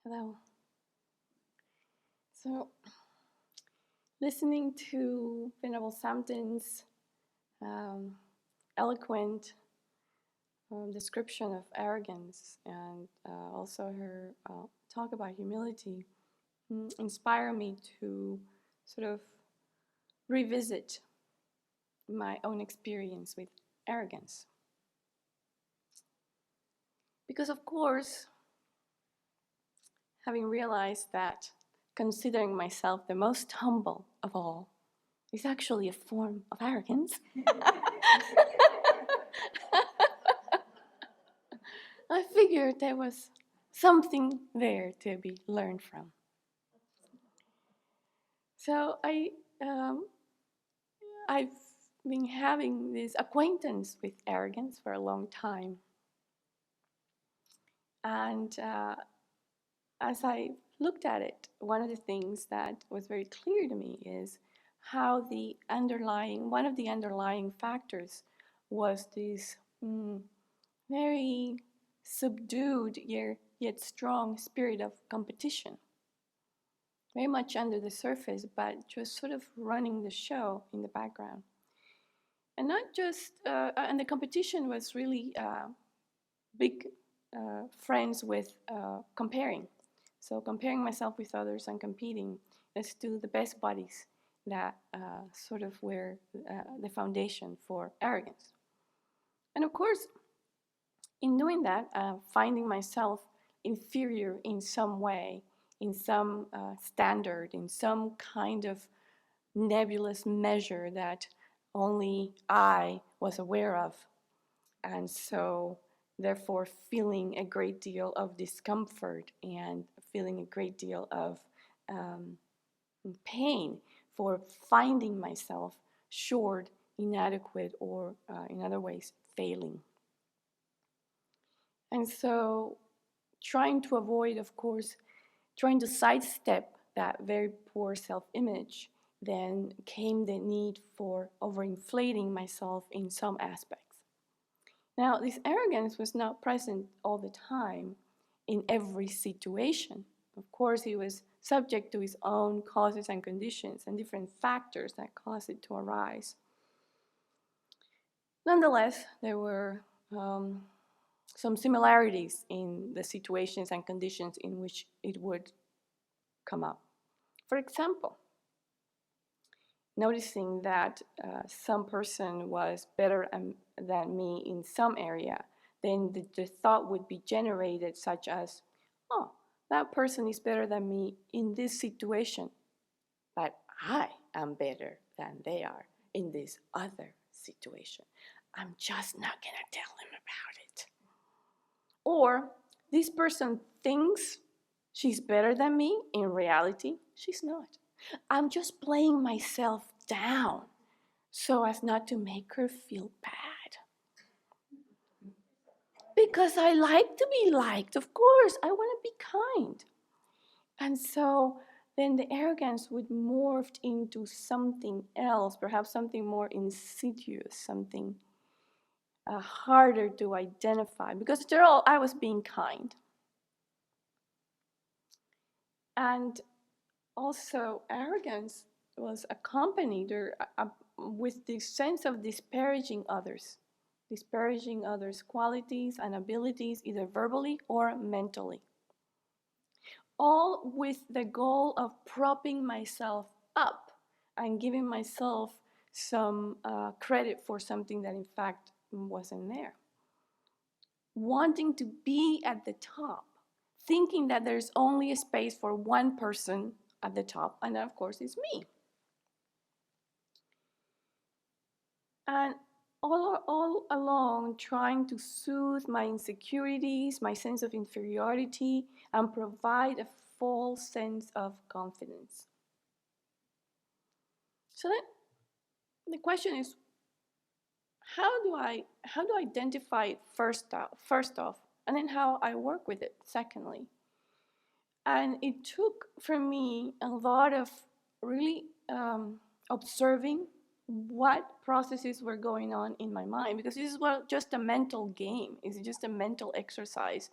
Hello. So, listening to Venerable Samton's eloquent description of arrogance and also her talk about humility inspire me to sort of revisit my own experience with arrogance. Because, of course, having realized that considering myself the most humble of all is actually a form of arrogance, I figured there was something there to be learned from. So I've been having this acquaintance with arrogance for a long time. And as I looked at it, one of the things that was very clear to me is how one of the underlying factors was this very subdued yet strong spirit of competition. Very much under the surface, but just sort of running the show in the background. And not just, and the competition was really big friends with comparing. So comparing myself with others and competing as to the best buddies that sort of were the foundation for arrogance. And of course, in doing that, finding myself inferior in some way, in some standard, in some kind of nebulous measure that only I was aware of. And so, therefore, feeling a great deal of discomfort and feeling a great deal of pain for finding myself short, inadequate, or in other ways, failing. And so, trying to avoid, of course, trying to sidestep that very poor self-image, then came the need for overinflating myself in some aspects. Now, this arrogance was not present all the time in every situation. Of course, he was subject to his own causes and conditions and different factors that caused it to arise. Nonetheless, there were some similarities in the situations and conditions in which it would come up. For example, noticing that some person was better than me in some area, then the thought would be generated such as, oh, that person is better than me in this situation, but I am better than they are in this other situation. I'm just not going to tell them about it. Or this person thinks she's better than me. In reality, she's not. I'm just playing myself down so as not to make her feel bad. Because I like to be liked, of course. I want to be kind. And so then the arrogance would morph into something else, perhaps something more insidious, something harder to identify. Because after all, I was being kind. And also, arrogance was accompanied with this sense of disparaging others' qualities and abilities, either verbally or mentally. All with the goal of propping myself up and giving myself some credit for something that in fact wasn't there. Wanting to be at the top, thinking that there's only a space for one person at the top, and of course it's me. And all along trying to soothe my insecurities, my sense of inferiority, and provide a false sense of confidence. So then the question is, how do I identify it first off, and then how I work with it secondly? And it took for me a lot of really observing what processes were going on in my mind, because this is just a mental game. It's just a mental exercise,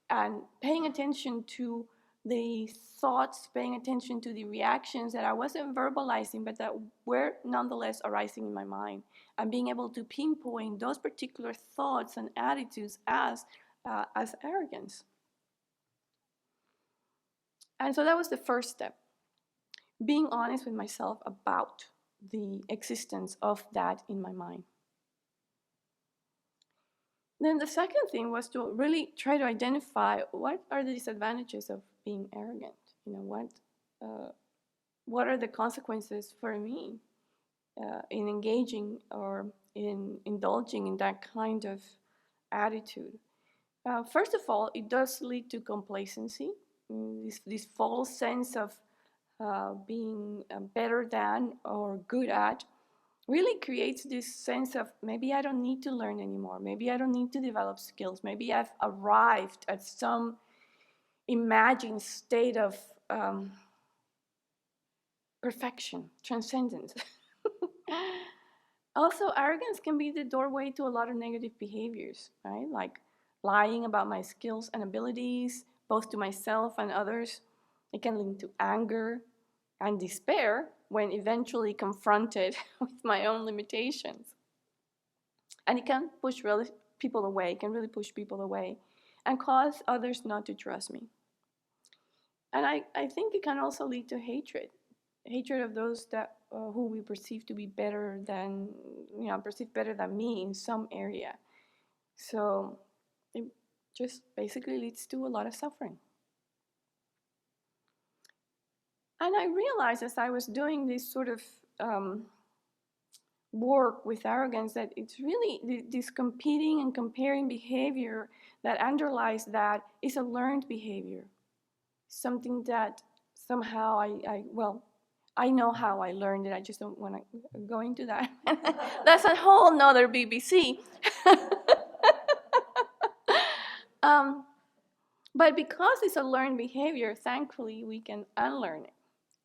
and paying attention to the thoughts, paying attention to the reactions that I wasn't verbalizing, but that were nonetheless arising in my mind, and being able to pinpoint those particular thoughts and attitudes as arrogance. And so that was the first step, being honest with myself about the existence of that in my mind. Then the second thing was to really try to identify what are the disadvantages of being arrogant. What are the consequences for me in engaging or in indulging in that kind of attitude. First of all, it does lead to complacency, this false sense of being better than or good at, really creates this sense of maybe I don't need to learn anymore. Maybe I don't need to develop skills. Maybe I've arrived at some imagined state of perfection, transcendence. Also, arrogance can be the doorway to a lot of negative behaviors, right? Like lying about my skills and abilities, both to myself and others. It can lead to anger and despair when eventually confronted with my own limitations. And it can push people away, it can really push people away and cause others not to trust me. And I think it can also lead to hatred of those that who we perceive to be better than, perceive better than me in some area. So it just basically leads to a lot of suffering. And I realized as I was doing this sort of work with arrogance that it's really this competing and comparing behavior that underlies that is a learned behavior. Something that somehow I know how I learned it. I just don't want to go into that. That's a whole nother BBC. But because it's a learned behavior, thankfully we can unlearn it.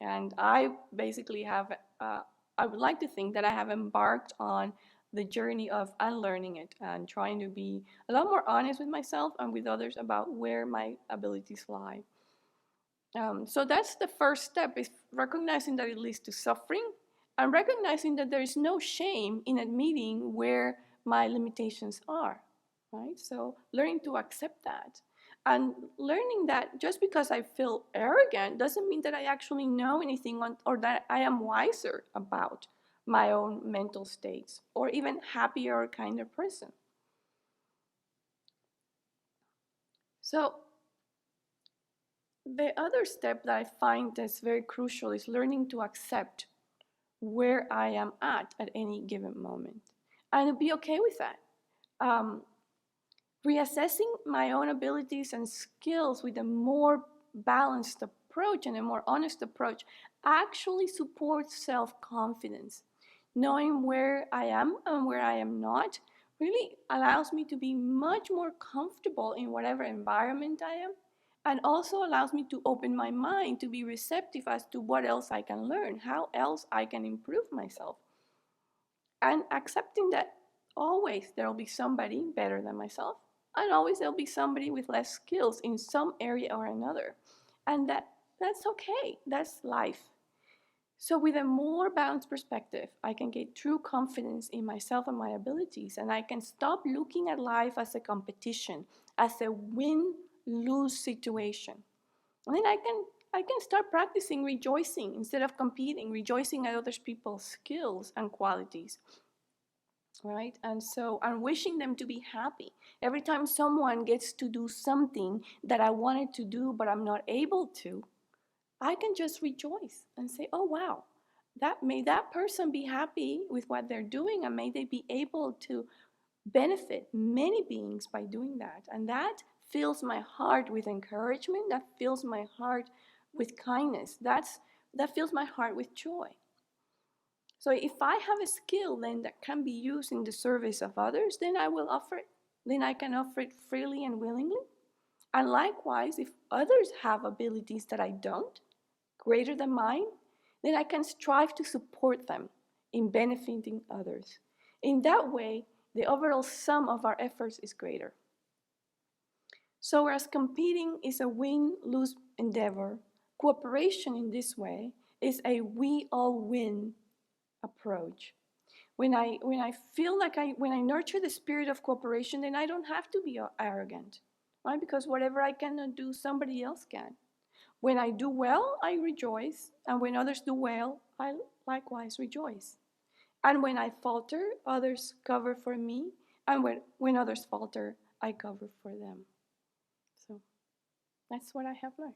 And I basically have, I would like to think that I have embarked on the journey of unlearning it and trying to be a lot more honest with myself and with others about where my abilities lie. So that's the first step, is recognizing that it leads to suffering and recognizing that there is no shame in admitting where my limitations are, right? So learning to accept that and learning that just because I feel arrogant doesn't mean that I actually know anything or that I am wiser about my own mental states or even happier or kinder person. So the other step that I find that's very crucial is learning to accept where I am at any given moment and to be okay with that. Reassessing my own abilities and skills with a more balanced approach and a more honest approach actually supports self-confidence. Knowing where I am and where I am not really allows me to be much more comfortable in whatever environment I am, and also allows me to open my mind to be receptive as to what else I can learn, how else I can improve myself. And accepting that always there will be somebody better than myself, and always there'll be somebody with less skills in some area or another. And that's okay, that's life. So with a more balanced perspective, I can get true confidence in myself and my abilities, and I can stop looking at life as a competition, as a win-lose situation. And then I can start practicing rejoicing instead of competing, rejoicing at other people's skills and qualities. Right? And so I'm wishing them to be happy. Every time someone gets to do something that I wanted to do but I'm not able to, I can just rejoice and say, oh wow, may that person be happy with what they're doing, and may they be able to benefit many beings by doing that. And that fills my heart with encouragement, that fills my heart with kindness, that fills my heart with joy. So if I have a skill then that can be used in the service of others, then I will offer it. Then I can offer it freely and willingly. And likewise, if others have abilities that I don't, greater than mine, then I can strive to support them in benefiting others. In that way, the overall sum of our efforts is greater. So whereas competing is a win-lose endeavor, cooperation in this way is a we all win approach. When I feel like when I nurture the spirit of cooperation, then I don't have to be arrogant, right? Because whatever I cannot do, somebody else can. When I do well, I rejoice, and when others do well, I likewise rejoice. And when I falter, others cover for me, and when others falter, I cover for them. So that's what I have learned.